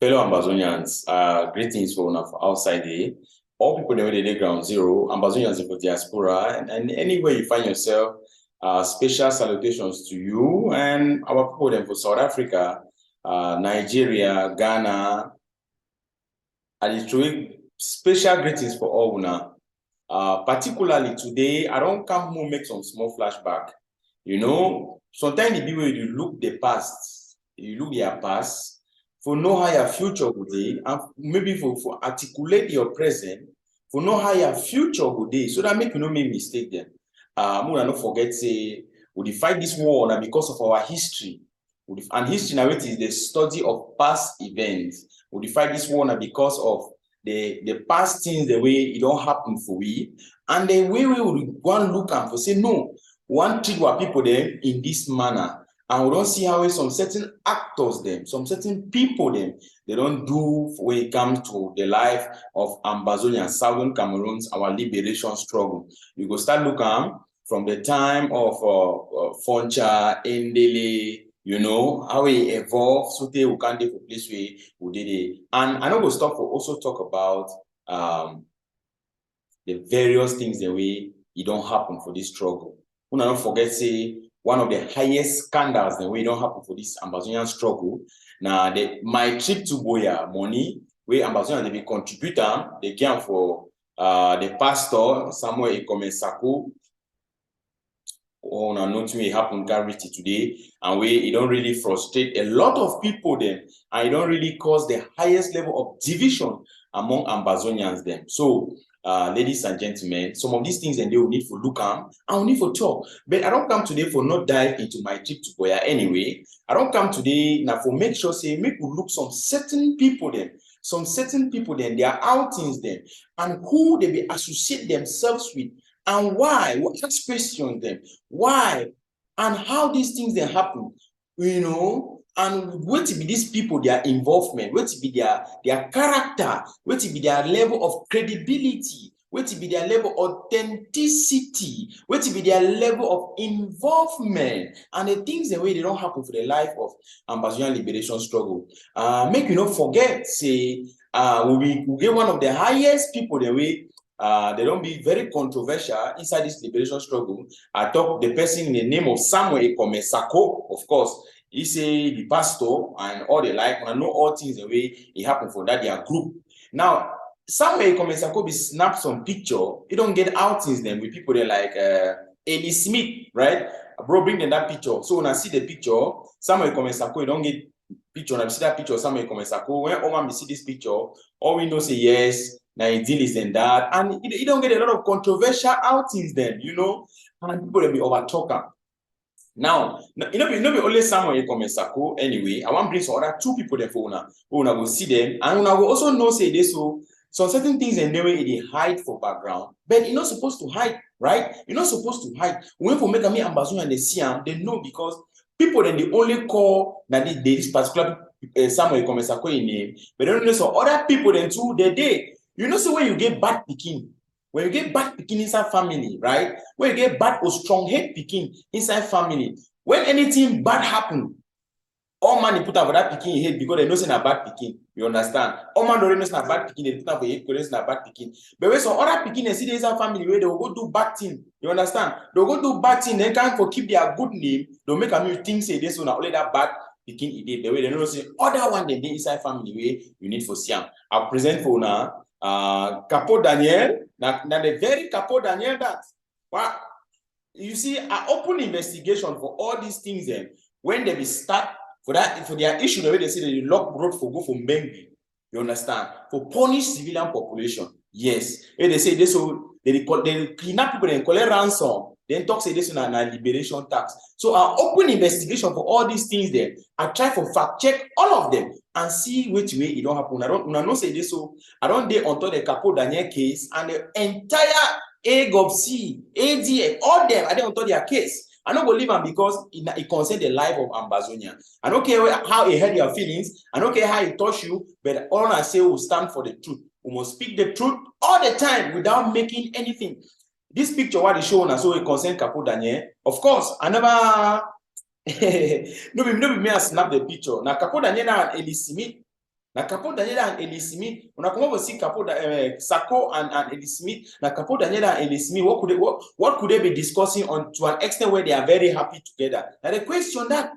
Fellow Ambazonians, greetings from outside here. All people that were ground zero, Ambazonians for diaspora, and anywhere you find yourself, special salutations to you and our people then for South Africa, Nigeria, Ghana. And special greetings for all now. Particularly today, I don't come home make some small flashback. You know, sometimes the people you look the past, you look their past, for know how your future would be, and maybe for articulate your present, for know how your future would be, so that make you not make mistake then. More not forget say we fight this war now because of our history. And history now is the study of past events. We fight this war now because of the past things, the way it don't happen for we, and the way we will go and look and for say no, one treat our people them in this manner. And we don't see how some certain actors them, some certain people them, they don't do when it comes to the life of Ambazonia, Southern Cameroon's, our liberation struggle. You go start looking from the time of Foncha, Endele, you know, how we evolved, so they can do for place where we did it. And I know we'll stop for also talk about the various things the way it don't happen for this struggle. We don't forget, say, one of the highest scandals the way it don't happen for this Ambazonian struggle. Now, my trip to Boya money, where Ambazonian they be contributor, they came for the pastor, Samuel Ekomesako, on a note may happen gravity today, and where it don't really frustrate a lot of people then, and it don't really cause the highest level of division among Ambazonians then. So ladies and gentlemen, some of these things and they will need for look at and we need for talk. But I don't come today for not dive into my trip to Boya anyway. I don't come today now for make sure say make we look some certain people then, their outings then, and who they be associate themselves with. And why? We ask questions them. Why? And how these things then happen, you know, and what to be these people, their involvement, what to be their character, what to be their level of credibility, what to be their level of authenticity, what to be their level of involvement, and the things the way they don't happen for the life of Ambazonian liberation struggle. Make you not forget, say, we get one of the highest people the way. They don't be very controversial inside this liberation struggle. I talk the person in the name of Samuel Ekomesako, of course. He say the pastor and all the like. I know all things the way it happened for that their group. Now, Samuel Ekomesako be snap some picture. He don't get outings them with people they like Eddie Smith, right? Bro, bring them that picture. So when I see the picture, Samuel Ekomesako, you don't get picture. When I see that picture, Samuel Ekomesako, when Oman see this picture, all we know say yes. Now it deals and that, and you don't get a lot of controversial outings then, you know, and people will be over talking. Now, you know, be only someone you come Sako anyway. I want to bring some other two people there for una, who will see them, and una will also know say this so some certain things and the way they hide for background, but you're not supposed to hide, right? You're not supposed to hide. When for make me Ambazonia and they see them, they know because people then they only call that this particular Samuel Komesako in name, but they don't know some other people then too they did. You know, so when you get bad picking, when you get bad picking inside family, right? When you get bad or strong head picking inside family, when anything bad happen, all man they put up that picking head because they know it's not bad picking. You understand? All man don't know it's not bad picking, they put up head because it's not bad picking. But when some other picking and see this family where they will go do bad thing, you understand? They'll go do bad thing, they can't for keep their good name, they'll make a new thing say this one only that bad picking it did. The way they know say other one they did inside family way you need for Siam. I'll present for now. Capo Daniel, now the very Capo Daniel that. Well, you see, an open investigation for all these things then, when they be start for that, for their issue, the way they say they lock road for go for Mbengi, you understand? For punish civilian population, yes. And they say this so they clean up people and collect ransom, then talk say this on a liberation tax. So an open investigation for all these things there, I try for fact check all of them and see which way it don't happen. I don't say this so I don't dare onto the Capo Daniel case and the entire AGOPC, ADF, all them I don't onto their case. I don't believe them because it concerns the life of Ambazonia. I don't care how it hurt your feelings. I don't care how it touched you, but all I say will stand for the truth. We must speak the truth all the time without making anything. This picture what is shown so it concerns Capo Daniel. Of course, I never no be me I snap the picture. Now Capo Daniel and Eli Smith, Na Capo Daniela and Eli Smith, when I come over see Capo Sako and Eli Smith, na Capo Daniela and Eli Smith, what could they be discussing on to an extent where they are very happy together? And they question that.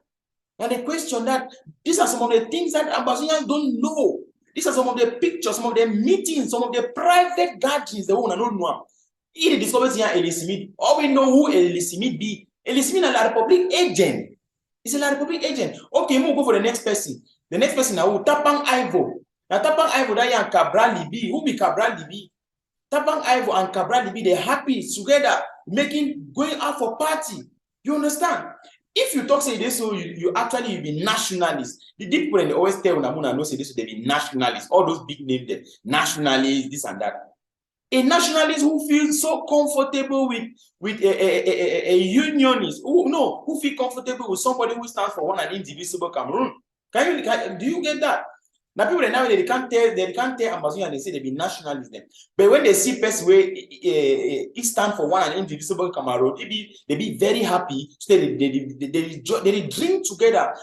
And they question that. These are some of the things that Ambazonians don't know. These are some of the pictures, some of the meetings, some of the private gatherings they want to know. He discovers here Eli Smith. All we know who Eli Smith be. Eli Smith is a La Republic agent. He's a La Republic agent. Okay, we'll go for the next person. The next person now, Tapang Ivo. Now Tapang Ivo that and Cabral Libi. Who be Cabral Libi? Tapang Ivo and Cabral Libi, they're happy together, going out for party. You understand? If you talk say this, so you actually be nationalist. The people and they always tell Namuna no say this, so they be nationalists. All those big names, there, nationalists, this and that. A nationalist who feels so comfortable with a unionist, who feel comfortable with somebody who stands for one and indivisible Cameroon. Do you get that? Now people now they can't tell Ambazonia and they say they be nationalists then. But when they see person where it stand for one and indivisible Cameroon, they be very happy. So they drink together.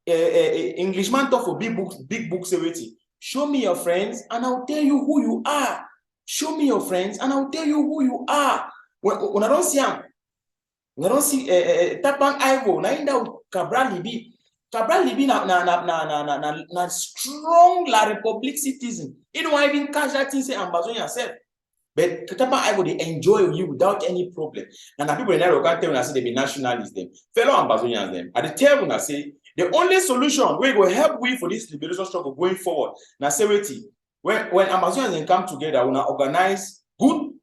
Englishman talk for big books everything. Show me your friends and I'll tell you who you are. Show me your friends and I'll tell you who you are. When I don't see him, when I don't see Tapang Ivo, na inda Cabral Libi. Cabral Libi na strong La Republic citizen. He don't even catch that thing say Ambazonia self. But Tapang Ivo they enjoy you without any problem. And the people in there can't tell when I say they be nationalists them, fellow Ambazonians them. At the tell when I say the only solution we will help we for this liberation struggle going forward. Now say when Ambazonians come together, we organize good,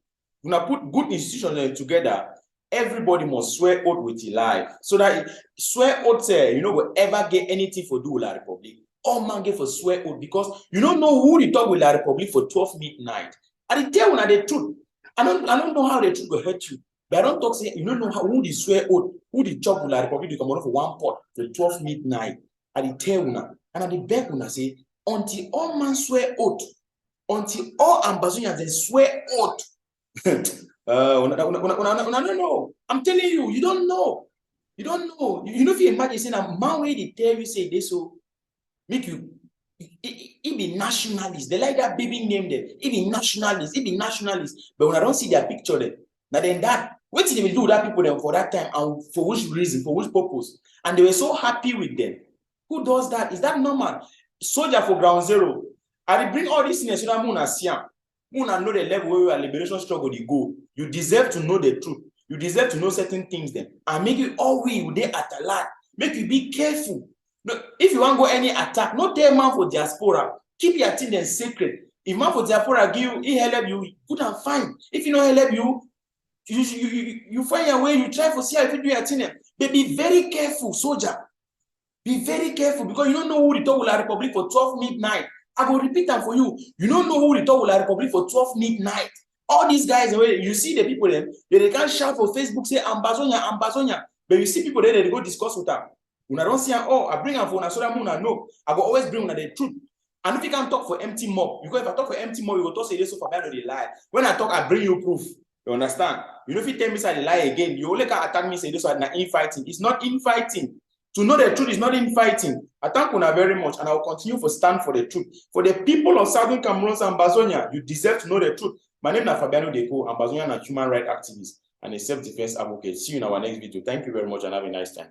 we put good institutions together. Everybody must swear oath with your life. So that swear oath say you know will ever get anything for do with La Republic. All man get for swear oath because you don't know who they talk with La Republic for 12 midnight. I tell you the truth. I don't know how the truth will hurt you. But I don't talk say you don't know who they swear oath, who they talk with La Republic to come out for one pot for 12 midnight. I tell you now, and I beg you say until all man swear oath, until all Ambazonians they swear oath. No. I'm telling you, you don't know. You don't know. You know if you imagine saying a man way they tell you say this so make you he be nationalist. They like that baby name there. He be nationalist. But when I don't see their picture there, now then that what did they do that people then for that time and for which reason, for which purpose? And they were so happy with them. Who does that? Is that normal? Soldier for ground zero. I bring all these things so that Muna Siam. Muna know the level where our liberation struggle they go. You deserve to know the truth. You deserve to know certain things then. And make you all we there at a lot. Make you be careful. No, if you want to go any attack, not tell man for diaspora. Keep your thing then secret. If man for diaspora give you, he help you, good and fine. If you don't help you, you find your way, you try to see how you do your thing. But be very careful, soldier. Be very careful because you don't know who the talk with La Republic for 12 midnight. I will repeat that for you. You don't know who the talk with La Republic for 12 midnight. All these guys, you see the people there, they can't shout for Facebook, say Ambazonia. But you see people there, they go discuss with them. When I don't see, I bring them for una so that I know. I will always bring the truth. And if you can talk for empty mob, because if I talk for empty mob, you will talk say this so for they lie. When I talk, I bring you proof. You understand? You know, if you tell me say they lie again, you only can attack me say this one infighting. It's not infighting. To know the truth is not infighting. I thank you very much, and I will continue to stand for the truth. For the people of Southern Cameroon and Ambazonia, you deserve to know the truth. My name is Fabiano Deco, Ambazonian and human rights activist and a self-defense advocate. See you in our next video. Thank you very much and have a nice time.